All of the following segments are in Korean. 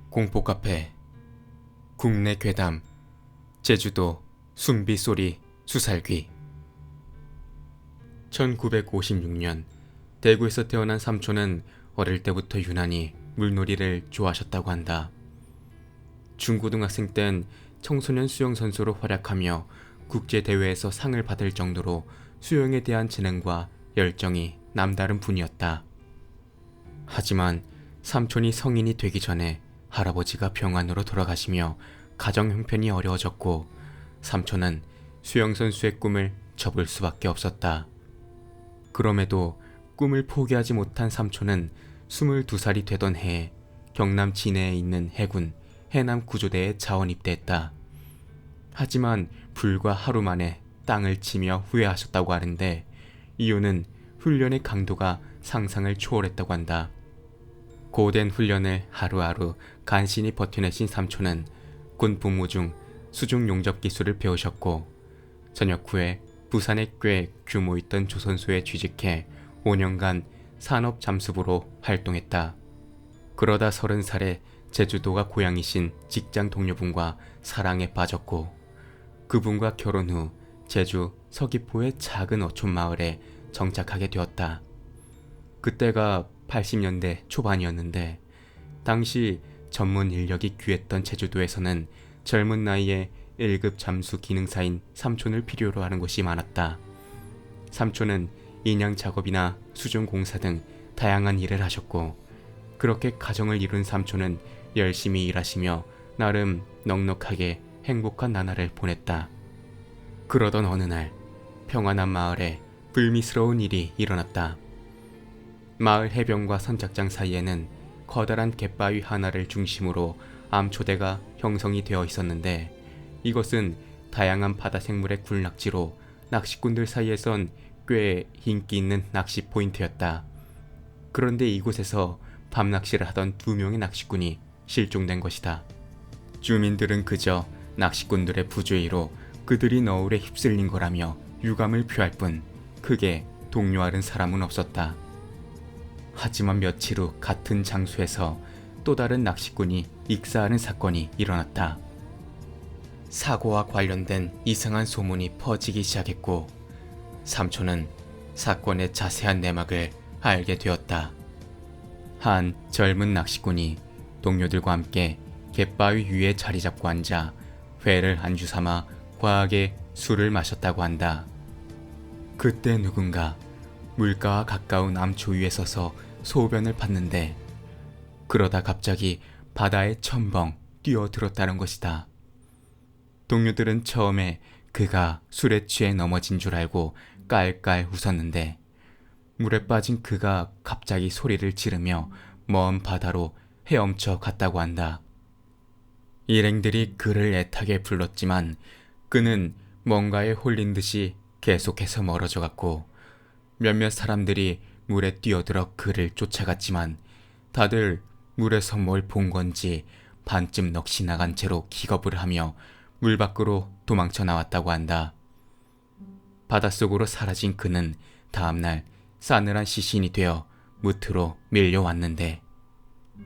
공포카페 국내 괴담 제주도 숨비소리 수살귀 1956년 대구에서 태어난 삼촌은 어릴 때부터 유난히 물놀이를 좋아하셨다고 한다. 중고등학생 땐 청소년 수영선수로 활약하며 국제대회에서 상을 받을 정도로 수영에 대한 재능과 열정이 남다른 분이었다. 하지만 삼촌이 성인이 되기 전에 할아버지가 병환으로 돌아가시며 가정 형편이 어려워졌고 삼촌은 수영선수의 꿈을 접을 수밖에 없었다. 그럼에도 꿈을 포기하지 못한 삼촌은 22살이 되던 해에 경남 진해에 있는 해군 해남 구조대에 자원 입대했다. 하지만 불과 하루 만에 땅을 치며 후회하셨다고 하는데 이유는 훈련의 강도가 상상을 초월했다고 한다. 고된 훈련을 하루하루 간신히 버텨내신 삼촌은 군 복무 중 수중 용접 기술을 배우셨고 전역 후에 부산에 꽤 규모 있던 조선소에 취직해 5년간 산업 잠수부로 활동했다. 그러다 30살에 제주도가 고향이신 직장 동료분과 사랑에 빠졌고 그분과 결혼 후 제주 서귀포의 작은 어촌 마을에 정착하게 되었다. 그때가 80년대 초반이었는데 당시 전문 인력이 귀했던 제주도에서는 젊은 나이에 1급 잠수 기능사인 삼촌을 필요로 하는 곳이 많았다. 삼촌은 인양 작업이나 수중 공사 등 다양한 일을 하셨고 그렇게 가정을 이룬 삼촌은 열심히 일하시며 나름 넉넉하게 행복한 나날을 보냈다. 그러던 어느 날 평안한 마을에 불미스러운 일이 일어났다. 마을 해변과 선착장 사이에는 커다란 갯바위 하나를 중심으로 암초대가 형성이 되어 있었는데 이것은 다양한 바다 생물의 굴락지로 낚시꾼들 사이에선 꽤 인기 있는 낚시 포인트였다. 그런데 이곳에서 밤낚시를 하던 2명의 낚시꾼이 실종된 것이다. 주민들은 그저 낚시꾼들의 부주의로 그들이 너울에 휩쓸린 거라며 유감을 표할 뿐 크게 동요하는 사람은 없었다. 하지만 며칠 후 같은 장소에서 또 다른 낚시꾼이 익사하는 사건이 일어났다. 사고와 관련된 이상한 소문이 퍼지기 시작했고 삼촌은 사건의 자세한 내막을 알게 되었다. 한 젊은 낚시꾼이 동료들과 함께 갯바위 위에 자리 잡고 앉아 회를 안주 삼아 과하게 술을 마셨다고 한다. 그때 누군가 물가와 가까운 암초 위에 서서 소변을 봤는데 그러다 갑자기 바다에 첨벙 뛰어들었다는 것이다. 동료들은 처음에 그가 술에 취해 넘어진 줄 알고 깔깔 웃었는데 물에 빠진 그가 갑자기 소리를 지르며 먼 바다로 헤엄쳐 갔다고 한다. 일행들이 그를 애타게 불렀지만 그는 뭔가에 홀린 듯이 계속해서 멀어져 갔고 몇몇 사람들이 물에 뛰어들어 그를 쫓아갔지만 다들 물에서 뭘 본 건지 반쯤 넋이 나간 채로 기겁을 하며 물 밖으로 도망쳐 나왔다고 한다. 바닷속으로 사라진 그는 다음날 싸늘한 시신이 되어 무트로 밀려왔는데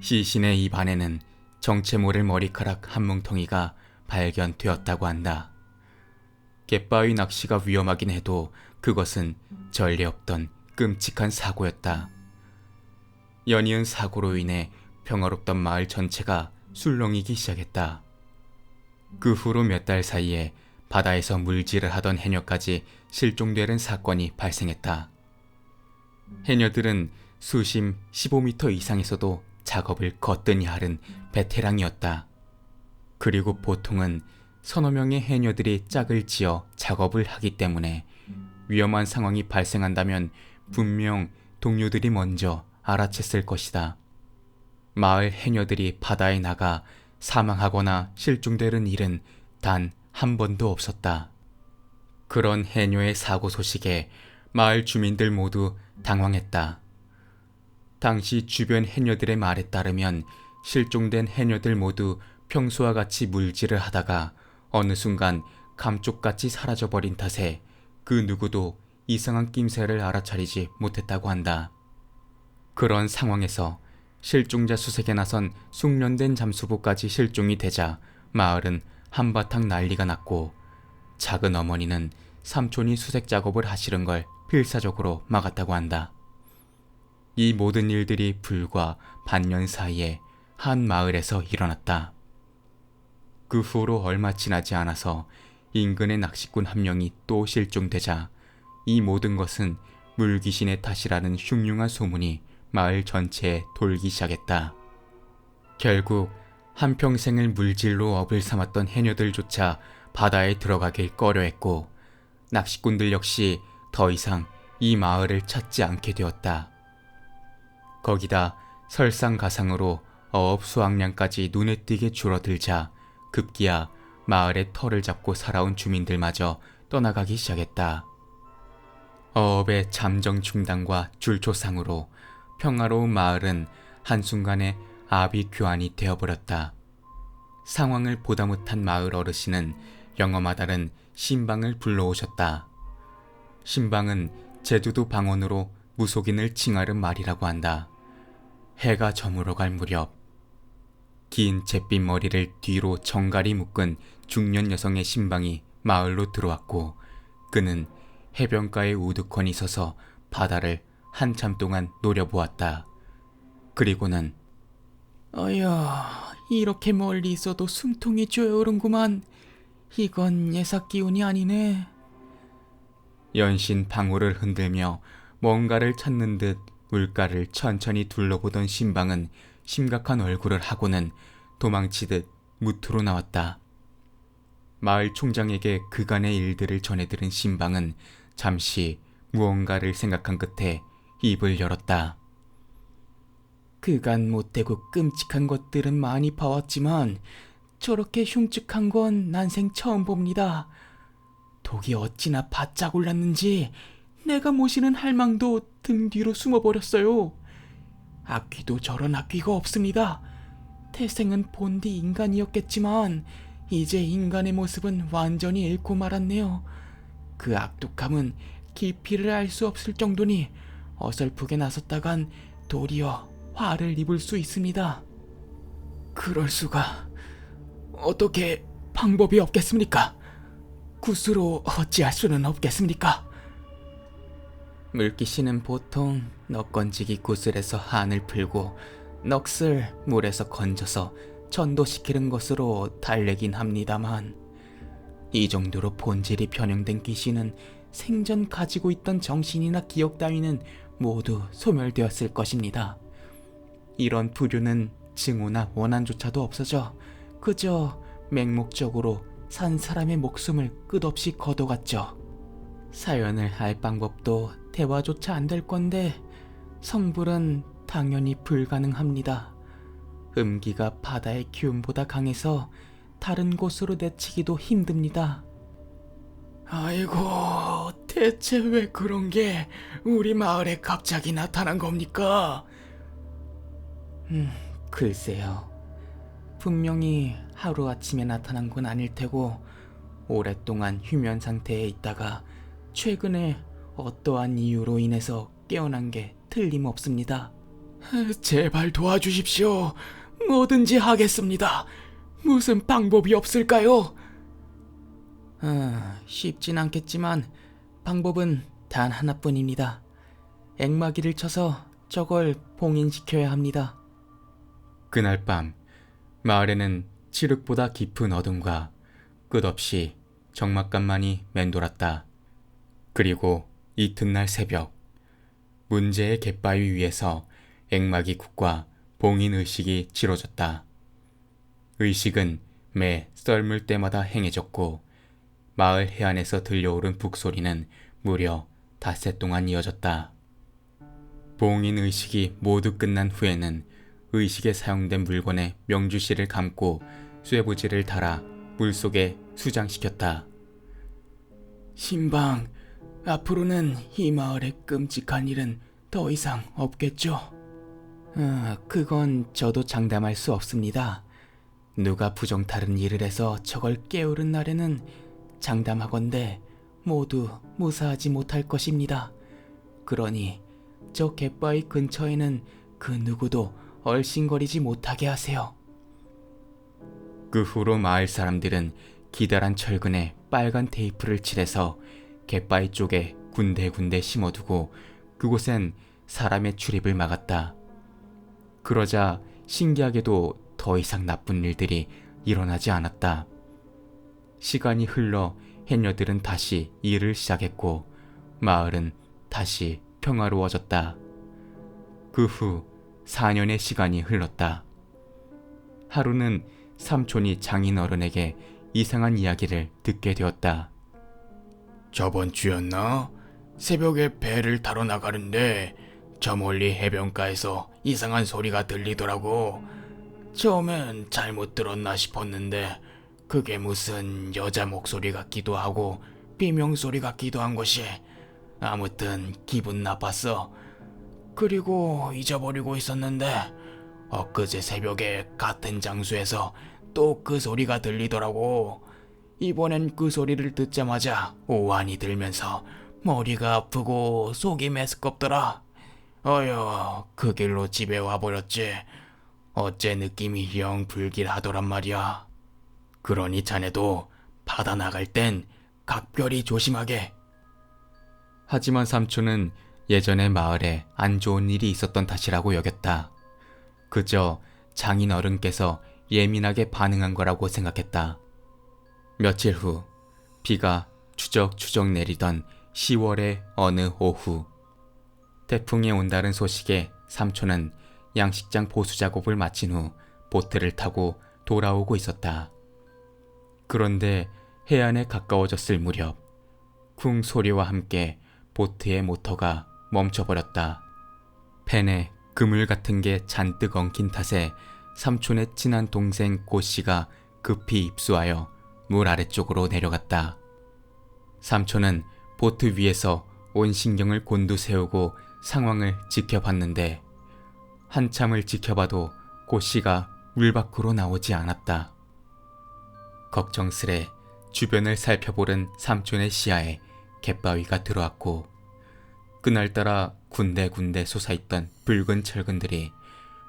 시신의 입 안에는 정체 모를 머리카락 한 뭉텅이가 발견되었다고 한다. 갯바위 낚시가 위험하긴 해도 그것은 전례 없던 끔찍한 사고였다. 연이은 사고로 인해 평화롭던 마을 전체가 술렁이기 시작했다. 그 후로 몇 달 사이에 바다에서 물질을 하던 해녀까지 실종되는 사건이 발생했다. 해녀들은 수심 15m 이상에서도 작업을 거뜬히 하는 베테랑이었다. 그리고 보통은 서너 명의 해녀들이 짝을 지어 작업을 하기 때문에 위험한 상황이 발생한다면 분명 동료들이 먼저 알아챘을 것이다. 마을 해녀들이 바다에 나가 사망하거나 실종되는 일은 단 한 번도 없었다. 그런 해녀의 사고 소식에 마을 주민들 모두 당황했다. 당시 주변 해녀들의 말에 따르면 실종된 해녀들 모두 평소와 같이 물질을 하다가 어느 순간 감쪽같이 사라져버린 탓에 그 누구도 이상한 낌새를 알아차리지 못했다고 한다. 그런 상황에서 실종자 수색에 나선 숙련된 잠수부까지 실종이 되자 마을은 한바탕 난리가 났고, 작은 어머니는 삼촌이 수색 작업을 하시는 걸 필사적으로 막았다고 한다. 이 모든 일들이 불과 반년 사이에 한 마을에서 일어났다. 그 후로 얼마 지나지 않아서 인근의 낚시꾼 한 명이 또 실종되자 이 모든 것은 물귀신의 탓이라는 흉흉한 소문이 마을 전체에 돌기 시작했다. 결국 한평생을 물질로 업을 삼았던 해녀들조차 바다에 들어가길 꺼려했고, 낚시꾼들 역시 더 이상 이 마을을 찾지 않게 되었다. 거기다 설상가상으로 어업 수확량까지 눈에 띄게 줄어들자 급기야 마을의 털을 잡고 살아온 주민들마저 떠나가기 시작했다. 어업의 잠정 중단과 줄초상으로 평화로운 마을은 한순간에 아비규환이 되어버렸다. 상황을 보다 못한 마을 어르신은 영험하다는 신방을 불러오셨다. 신방은 제주도 방언으로 무속인을 칭하는 말이라고 한다. 해가 저물어갈 무렵 긴 잿빛 머리를 뒤로 정갈이 묶은 중년 여성의 신방이 마을로 들어왔고, 그는 해변가에 우두커니 서서 바다를 한참 동안 노려보았다. 그리고는 이렇게 멀리 있어도 숨통이 쪼여오른구만. 이건 예삭 기운이 아니네. 연신 방울을 흔들며 뭔가를 찾는 듯 물가를 천천히 둘러보던 신방은 심각한 얼굴을 하고는 도망치듯 무트로 나왔다. 마을 총장에게 그간의 일들을 전해들은 신방은 잠시 무언가를 생각한 끝에 입을 열었다. 그간 못되고 끔찍한 것들은 많이 봐왔지만 저렇게 흉측한 건 난생 처음 봅니다. 독이 어찌나 바짝 올랐는지 내가 모시는 할망도 등 뒤로 숨어버렸어요. 악귀도 저런 악귀가 없습니다. 태생은 본디 인간이었겠지만 이제 인간의 모습은 완전히 잃고 말았네요. 그 악독함은 깊이를 알 수 없을 정도니 어설프게 나섰다간 도리어 화를 입을 수 있습니다. 그럴 수가. 어떻게 방법이 없겠습니까? 굿으로 어찌할 수는 없겠습니까? 물귀신은 보통 넋건지기 구슬에서 한을 풀고 넋을 물에서 건져서 전도시키는 것으로 달래긴 합니다만, 이 정도로 본질이 변형된 귀신은 생전 가지고 있던 정신이나 기억 따위는 모두 소멸되었을 것입니다. 이런 부류는 증오나 원한조차도 없어져 그저 맹목적으로 산 사람의 목숨을 끝없이 거둬갔죠. 사연을 알 방법도 대화조차 안 될 건데 성불은 당연히 불가능합니다. 음기가 바다의 기운보다 강해서 다른 곳으로 내치기도 힘듭니다. 아이고, 대체 왜 그런 게 우리 마을에 갑자기 나타난 겁니까? 글쎄요. 분명히 하루아침에 나타난 건 아닐 테고 오랫동안 휴면 상태에 있다가 최근에 어떠한 이유로 인해서 깨어난 게 틀림없습니다. 제발 도와주십시오. 뭐든지 하겠습니다. 무슨 방법이 없을까요? 쉽진 않겠지만 방법은 단 하나뿐입니다. 앵마기를 쳐서 저걸 봉인시켜야 합니다. 그날 밤 마을에는 칠흑보다 깊은 어둠과 끝없이 적막감만이 맴돌았다. 그리고 이튿날 새벽, 문제의 갯바위 위에서 앵마기 굿과 봉인 의식이 치러졌다. 의식은 매 썰물 때마다 행해졌고 마을 해안에서 들려오른 북소리는 무려 닷새 동안 이어졌다. 봉인 의식이 모두 끝난 후에는 의식에 사용된 물건에 명주실을 감고 쇠부지를 달아 물속에 수장시켰다. 신방, 앞으로는 이 마을에 끔찍한 일은 더 이상 없겠죠? 그건 저도 장담할 수 없습니다. 누가 부정타른 일을 해서 저걸 깨우른 날에는 장담하건대 모두 무사하지 못할 것입니다. 그러니 저 갯바위 근처에는 그 누구도 얼씬거리지 못하게 하세요. 그 후로 마을 사람들은 기다란 철근에 빨간 테이프를 칠해서 갯바위 쪽에 군데군데 심어두고 그곳엔 사람의 출입을 막았다. 그러자 신기하게도 더 이상 나쁜 일들이 일어나지 않았다. 시간이 흘러 해녀들은 다시 일을 시작했고 마을은 다시 평화로워졌다. 그 후 4년의 시간이 흘렀다. 하루는 삼촌이 장인어른에게 이상한 이야기를 듣게 되었다. 저번 주였나? 새벽에 배를 타러 나가는데 저 멀리 해변가에서 이상한 소리가 들리더라고. 처음엔 잘못 들었나 싶었는데 그게 무슨 여자 목소리 같기도 하고 비명소리 같기도 한 것이 아무튼 기분 나빴어. 그리고 잊어버리고 있었는데 엊그제 새벽에 같은 장소에서 또 그 소리가 들리더라고. 이번엔 그 소리를 듣자마자 오한이 들면서 머리가 아프고 속이 메스껍더라. 어휴, 그 길로 집에 와버렸지. 어째 느낌이 영 불길하더란 말이야. 그러니 자네도 바다 나갈 땐 각별히 조심하게. 하지만 삼촌은 예전에 마을에 안 좋은 일이 있었던 탓이라고 여겼다. 그저 장인어른께서 예민하게 반응한 거라고 생각했다. 며칠 후 비가 추적추적 내리던 10월의 어느 오후, 태풍이 온다는 소식에 삼촌은 양식장 보수 작업을 마친 후 보트를 타고 돌아오고 있었다. 그런데 해안에 가까워졌을 무렵 쿵 소리와 함께 보트의 모터가 멈춰버렸다. 팬에 그물 같은 게 잔뜩 엉킨 탓에 삼촌의 친한 동생 고씨가 급히 입수하여 물 아래쪽으로 내려갔다. 삼촌은 보트 위에서 온 신경을 곤두세우고 상황을 지켜봤는데 한참을 지켜봐도 고씨가 물 밖으로 나오지 않았다. 걱정스레 주변을 살펴보는 삼촌의 시야에 갯바위가 들어왔고 그날따라 군데군데 솟아있던 붉은 철근들이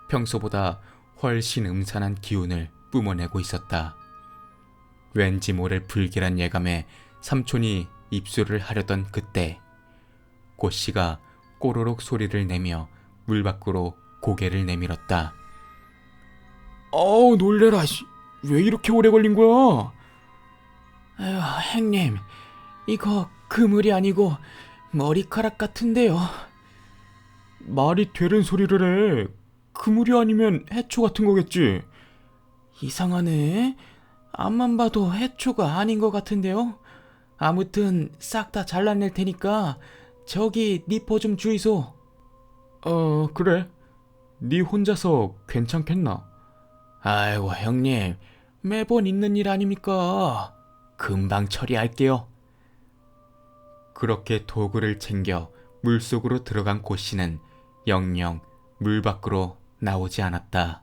평소보다 훨씬 음산한 기운을 뿜어내고 있었다. 왠지 모를 불길한 예감에 삼촌이 입술을 하려던 그때 고씨가 꼬르륵 소리를 내며 물 밖으로 고개를 내밀었다. 놀래라. 왜 이렇게 오래 걸린 거야? 에휴, 행님, 이거 그물이 아니고 머리카락 같은데요. 말이 되는 소리를 해. 그물이 아니면 해초 같은 거겠지. 이상하네. 앞만 봐도 해초가 아닌 것 같은데요. 아무튼 싹 다 잘라낼 테니까 저기 니퍼 좀 주이소. 그래. 네 혼자서 괜찮겠나? 아이고 형님, 매번 있는 일 아닙니까? 금방 처리할게요. 그렇게 도구를 챙겨 물속으로 들어간 고씨는 영영 물 밖으로 나오지 않았다.